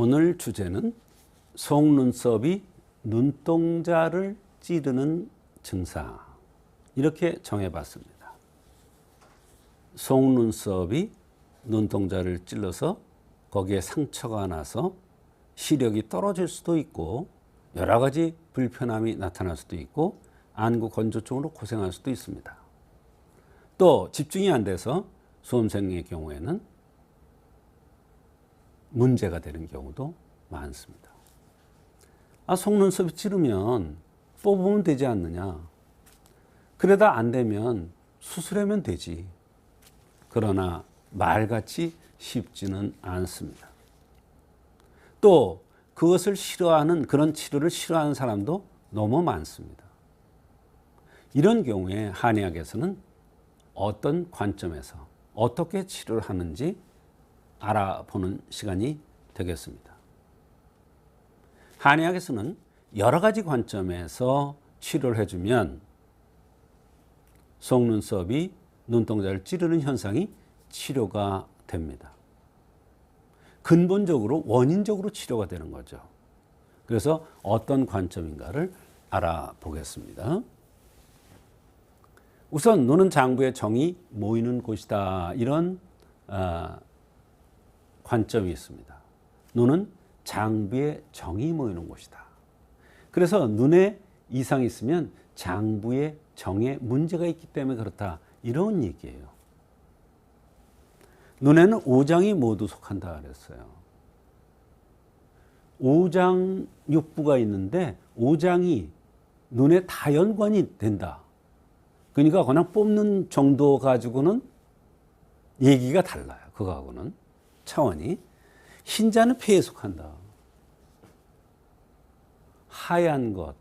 오늘 주제는 속눈썹이 눈동자를 찌르는 증상, 이렇게 정해봤습니다. 속눈썹이 눈동자를 찔러서 거기에 상처가 나서 시력이 떨어질 수도 있고 여러 가지 불편함이 나타날 수도 있고 안구 건조증으로 고생할 수도 있습니다. 또 집중이 안 돼서 수험생의 경우에는 문제가 되는 경우도 많습니다. 속눈썹이 찌르면 뽑으면 되지 않느냐. 그러다 안 되면 수술하면 되지. 그러나 말같이 쉽지는 않습니다. 또 그것을 싫어하는, 그런 치료를 싫어하는 사람도 너무 많습니다. 이런 경우에 한의학에서는 어떤 관점에서 어떻게 치료를 하는지 알아보는 시간이 되겠습니다. 한의학에서는 여러 가지 관점에서 치료를 해주면 속눈썹이 눈동자를 찌르는 현상이 치료가 됩니다. 근본적으로 원인적으로 치료가 되는 거죠. 그래서 어떤 관점인가를 알아보겠습니다. 우선 눈은 장부의 정이 모이는 곳이다, 이런 관점이 있습니다. 눈은 장부의 정이 모이는 곳이다. 그래서 눈에 이상이 있으면 장부의 정에 문제가 있기 때문에 그렇다, 이런 얘기예요. 눈에는 5장이 모두 속한다 그랬어요. 5장 6부가 있는데 5장이 눈에 다 연관이 된다. 그러니까 그냥 뽑는 정도 가지고는 얘기가 달라요. 그거하고는 차원이. 흰자는 폐에 속한다. 하얀 것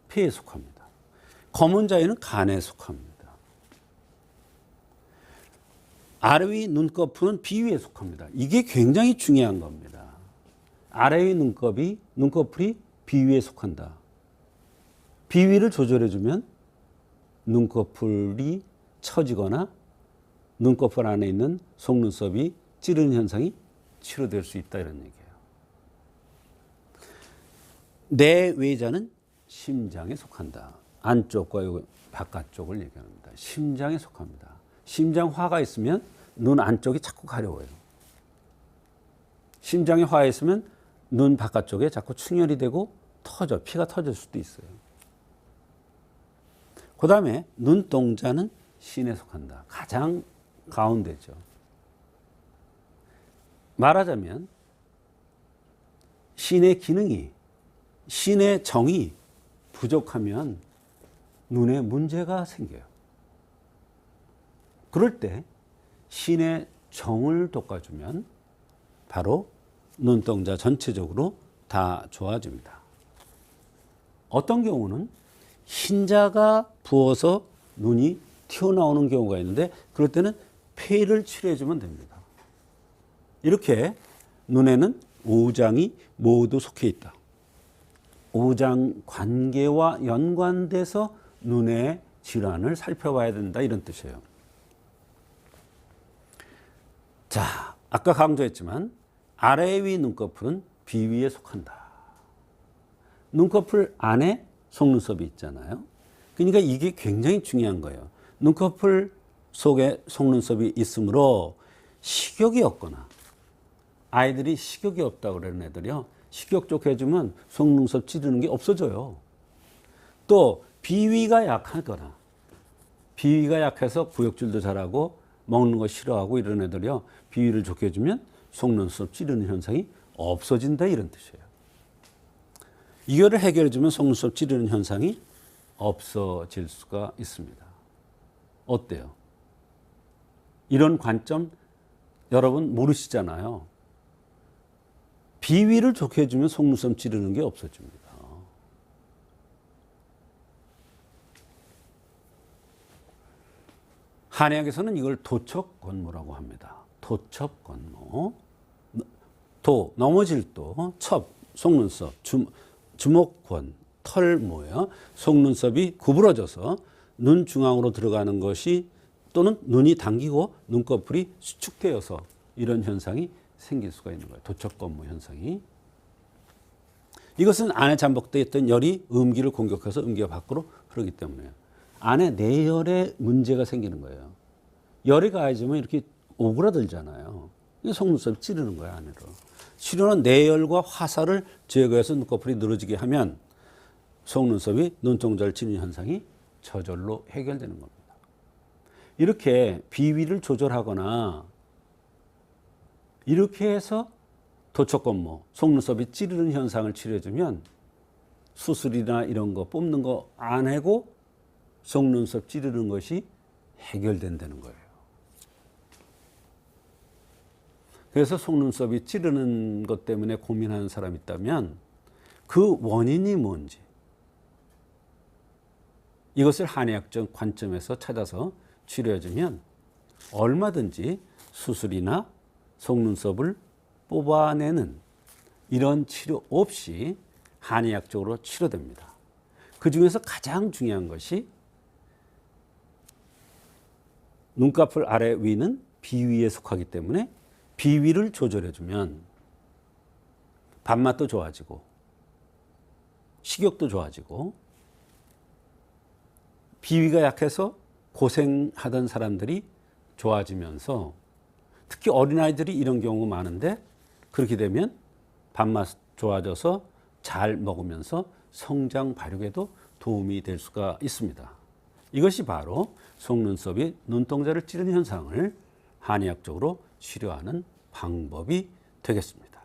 폐에 속합니다. 검은 자에는 간에 속합니다. 아래 위 눈꺼풀은 비위에 속합니다. 이게 굉장히 중요한 겁니다. 아래 위 눈꺼풀이 비위에 속한다. 비위를 조절해주면 눈꺼풀이 처지거나 눈꺼풀 안에 있는 속눈썹이 찌르는 현상이 치료될 수 있다, 이런 얘기예요. 내외자는 심장에 속한다. 안쪽과 바깥쪽을 얘기합니다. 심장에 속합니다. 심장 화가 있으면 눈 안쪽이 자꾸 가려워요. 심장에 화가 있으면 눈 바깥쪽에 자꾸 충혈이 되고 피가 터질 수도 있어요. 그 다음에 눈동자는 신에 속한다. 가장 가운데죠. 말하자면 신의 기능이, 신의 정이 부족하면 눈에 문제가 생겨요. 그럴 때 신의 정을 돋궈주면 바로 눈동자 전체적으로 다 좋아집니다. 어떤 경우는 흰자가 부어서 눈이 튀어나오는 경우가 있는데 그럴 때는 폐를 치료해주면 됩니다. 이렇게 눈에는 5장이 모두 속해 있다. 5장 관계와 연관돼서 눈의 질환을 살펴봐야 된다, 이런 뜻이에요. 자, 아까 강조했지만 아래 위 눈꺼풀은 비위에 속한다. 눈꺼풀 안에 속눈썹이 있잖아요. 그러니까 이게 굉장히 중요한 거예요. 눈꺼풀 속에 속눈썹이 있으므로 식욕이 없거나, 아이들이 식욕이 없다고 그러는 애들이요, 식욕 좋게 해주면 속눈썹 찌르는 게 없어져요. 또 비위가 약하거나, 비위가 약해서 구역질도 잘하고 먹는 거 싫어하고 이런 애들이요, 비위를 좋게 해주면 속눈썹 찌르는 현상이 없어진다, 이런 뜻이에요. 이거를 해결해주면 속눈썹 찌르는 현상이 없어질 수가 있습니다. 어때요? 이런 관점 여러분 모르시잖아요. 비위를 좋게 해주면 속눈썹 찌르는 게 없어집니다. 한의학에서는 이걸 도척권모라고 합니다. 도척권모. 도, 넘어질 도, 첩, 속눈썹, 주목권, 털모예요. 속눈썹이 구부러져서 눈 중앙으로 들어가는 것이, 또는 눈이 당기고 눈꺼풀이 수축되어서 이런 현상이 생길 수가 있는 거예요. 도척건모 현상이. 이것은 안에 잠복되어 있던 열이 음기를 공격해서 음기가 밖으로 흐르기 때문에요. 안에 내열에 문제가 생기는 거예요. 열이 가해지면 이렇게 오그라들잖아요. 속눈썹이 찌르는 거예요, 안으로. 치료는 내열과 화살을 제거해서 눈꺼풀이 늘어지게 하면 속눈썹이 눈동자를 찌르는 현상이 저절로 해결되는 겁니다. 이렇게 비위를 조절하거나 이렇게 해서 도척건모, 속눈썹이 찌르는 현상을 치료해주면 수술이나 이런 거 뽑는 거 안 하고 속눈썹 찌르는 것이 해결된다는 거예요. 그래서 속눈썹이 찌르는 것 때문에 고민하는 사람이 있다면 그 원인이 뭔지 이것을 한의학적 관점에서 찾아서 치료해주면 얼마든지 수술이나 속눈썹을 뽑아내는 이런 치료 없이 한의학적으로 치료됩니다. 그 중에서 가장 중요한 것이 눈꺼풀 아래 위는 비위에 속하기 때문에 비위를 조절해주면 밥맛도 좋아지고 식욕도 좋아지고 비위가 약해서 고생하던 사람들이 좋아지면서 특히 어린아이들이 이런 경우가 많은데 그렇게 되면 밥맛 좋아져서 잘 먹으면서 성장 발육에도 도움이 될 수가 있습니다. 이것이 바로 속눈썹이 눈동자를 찌르는 현상을 한의학적으로 치료하는 방법이 되겠습니다.